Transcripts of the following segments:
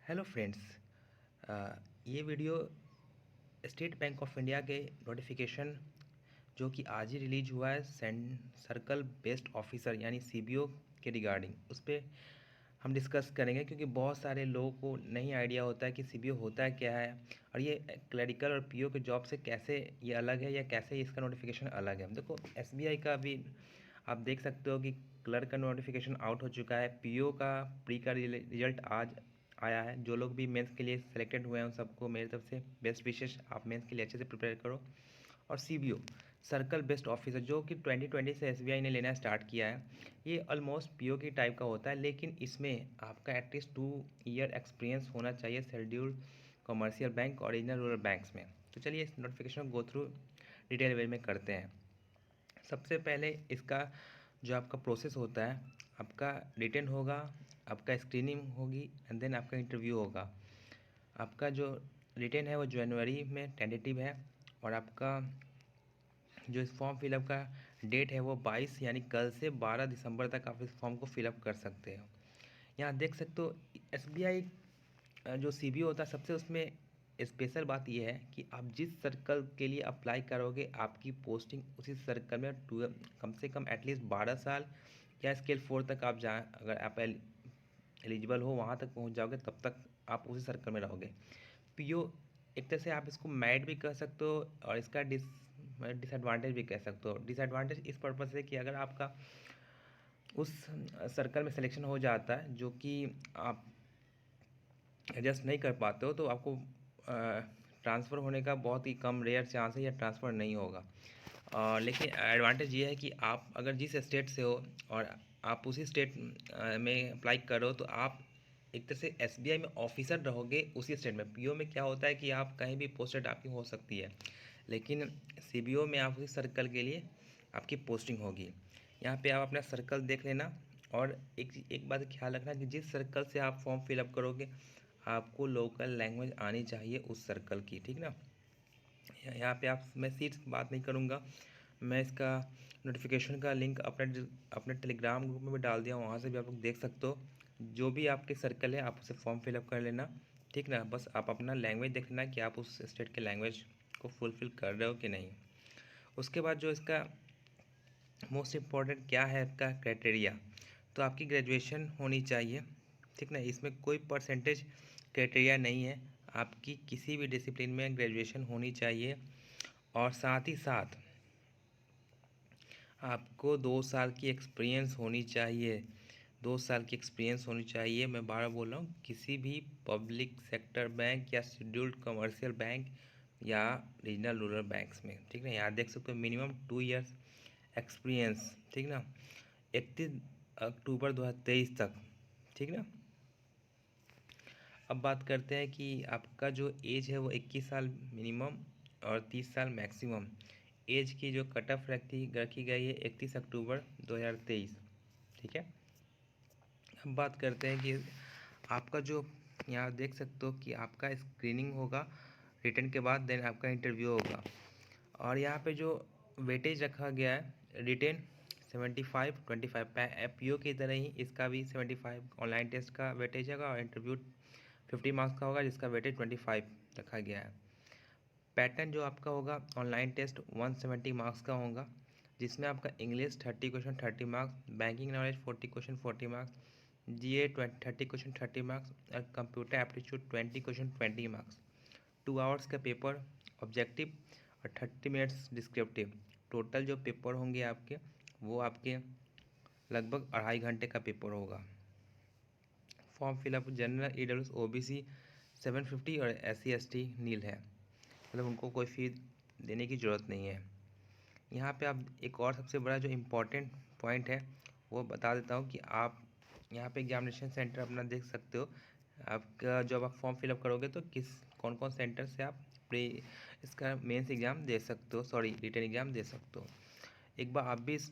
Hello friends. ये video State Bank of India के notification जो कि आज ही रिलीज हुआ है सर्कल बेस्ड ऑफिसर यानी सीबीओ के रिगार्डिंग उस पर हम डिस्कस करेंगे, क्योंकि बहुत सारे लोगों को नहीं आइडिया होता है कि सीबीओ होता है क्या है और ये क्लरिकल और पीओ के जॉब से कैसे ये अलग है या कैसे इसका नोटिफिकेशन अलग है। देखो, एसबीआई का भी आप देख सकते हो कि क्लर्क का नोटिफिकेशन आउट हो चुका है, पीओ का प्री का रिजल्ट आज आया है। जो लोग भी मेंस के लिए सिलेक्टेड हुए हैं उन सबको मेरी तरफ से बेस्ट विशेष, आप मेंस के लिए अच्छे से प्रिपेयर करो। और सीबीओ सर्कल बेस्ड ऑफिसर जो कि 2020 से एसबीआई ने लेना स्टार्ट किया है, ये ऑलमोस्ट पीओ की टाइप का होता है, लेकिन इसमें आपका एटलीस्ट 2 ईयर एक्सपीरियंस होना चाहिए शेड्यूल्ड कमर्शियल बैंक और रीजनल रूरल बैंक्स में। तो चलिए इस नोटिफिकेशन को गो थ्रू डिटेल वे में करते हैं। सबसे पहले इसका जो आपका प्रोसेस होता है, आपका रिटन होगा, आपका स्क्रीनिंग होगी एंड देन आपका इंटरव्यू होगा। आपका जो रिटन है वो जनवरी में टेंटेटिव है और आपका जो इस फॉर्म फिलअप का डेट है वो 22 यानी कल से 12 दिसंबर तक आप इस फॉर्म को फिलअप कर सकते हो। यहाँ देख सकते हो एसबीआई जो सीबीओ होता है, सबसे उसमें स्पेशल बात यह है कि आप जिस सर्कल के लिए अप्लाई करोगे आपकी पोस्टिंग उसी सर्कल में कम से कम एटलीस्ट 12 साल या स्केल 4 तक आप जा, अगर आप एलिजिबल हो वहाँ तक पहुँच जाओगे तब तक आप उसी सर्कल में रहोगे। पीओ एक तरह से आप इसको मैरिट भी कह सकते हो और इसका डिसएडवांटेज भी कह सकते हो। डिसएडवांटेज इस पर्पज़ से कि अगर आपका उस सर्कल में सिलेक्शन हो जाता है जो कि आप एडजस्ट नहीं कर पाते हो, तो आपको ट्रांसफ़र होने का बहुत ही कम रेयर चांस है या ट्रांसफ़र नहीं होगा। लेकिन एडवांटेज ये है कि आप अगर जिस स्टेट से हो और आप उसी स्टेट में अप्लाई करो तो आप एक तरह से एसबीआई में ऑफिसर रहोगे उसी स्टेट में। पीओ में क्या होता है कि आप कहीं भी पोस्टेड आपकी हो सकती है, लेकिन सीबीओ में आप उसी सर्कल के लिए आपकी पोस्टिंग होगी। यहाँ पे आप अपना सर्कल देख लेना और एक बात ख्याल रखना कि जिस सर्कल से आप फॉर्म फिलअप करोगे आपको लोकल लैंग्वेज आनी चाहिए उस सर्कल की, ठीक ना। यहाँ पे आप मैं सीट्स की बात नहीं करूँगा, मैं इसका नोटिफिकेशन का लिंक अपने टेलीग्राम ग्रुप में भी डाल दिया, वहाँ से भी आप लोग देख सकते हो। जो भी आपके सर्कल है आप उसे फॉर्म फिलअप कर लेना, ठीक ना। बस आप अपना लैंग्वेज देख लेना कि आप उस स्टेट के लैंग्वेज को फुलफ़िल कर रहे हो कि नहीं। उसके बाद जो इसका मोस्ट इम्पॉर्टेंट क्या है आपका क्राइटेरिया, तो आपकी ग्रेजुएशन होनी चाहिए, ठीक ना। इसमें कोई परसेंटेज क्राइटेरिया नहीं है, आपकी किसी भी डिसिप्लिन में ग्रेजुएशन होनी चाहिए। और साथ ही साथ आपको 2 साल की एक्सपीरियंस होनी चाहिए, 2 साल की एक्सपीरियंस होनी चाहिए। मैं बार बोल रहा हूँ, किसी भी पब्लिक सेक्टर बैंक या शेड्यूल्ड कमर्शियल बैंक या रीजनल रूरल बैंक्स में, ठीक ना। यहाँ देख सकते हो मिनिमम 2 ईयर्स एक्सपीरियंस, ठीक ना, 31 अक्टूबर 2023 तक, ठीक ना। अब बात करते हैं कि आपका जो एज है वो 21 साल मिनिमम और 30 साल मैक्सिमम। एज की जो कट ऑफ रखी गई है 31 अक्टूबर 2023, ठीक है। अब बात करते हैं कि आपका जो यहाँ देख सकते हो कि आपका स्क्रीनिंग होगा रिटर्न के बाद, देन आपका इंटरव्यू होगा। और यहाँ पे जो वेटेज रखा गया है रिटेन 75 25, पीओ की तरह ही इसका भी 75 ऑनलाइन टेस्ट का वेटेज होगा और इंटरव्यू 50 मार्क्स का होगा जिसका वेटेज 25 रखा गया है। पैटर्न जो आपका होगा ऑनलाइन टेस्ट 170 मार्क्स का होगा, जिसमें आपका English 30 question 30 marks, banking knowledge 40 question 40 marks, GA 30 question 30 marks और computer aptitude 20 question 20 marks. 2 hours का पेपर ऑब्जेक्टिव और 30 मिनट्स डिस्क्रिप्टिव। टोटल जो पेपर होंगे आपके वो आपके लगभग 2.5 घंटे का पेपर होगा। Form fill up general EWS OBC 750 और SC ST नील है, मतलब उनको कोई फ़ी देने की ज़रूरत नहीं है। यहाँ पे आप एक और सबसे बड़ा जो इम्पोर्टेंट पॉइंट है वो बता देता हूँ कि आप यहाँ पे एग्जामिनेशन सेंटर अपना देख सकते हो। आपका जब आप फॉर्म फिलअप करोगे तो कौन कौन सेंटर से आप प्री इसका मेंस एग्ज़ाम दे सकते हो, सॉरी रिटन एग्ज़ाम दे सकते हो। एक बार आप भी इस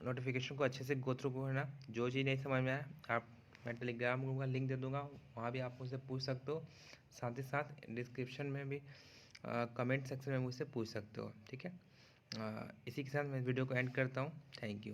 नोटिफिकेशन को अच्छे से गो थ्रू करना, जो चीज़ नहीं समझ में आए आप मैं टेलीग्राम ग्रुप का लिंक दे दूँगा, वहाँ भी आप मुझसे पूछ सकते हो। साथ ही साथ डिस्क्रिप्शन में भी कमेंट सेक्शन में मुझसे पूछ सकते हो, ठीक है। इसी के साथ मैं वीडियो को एंड करता हूँ। Thank you.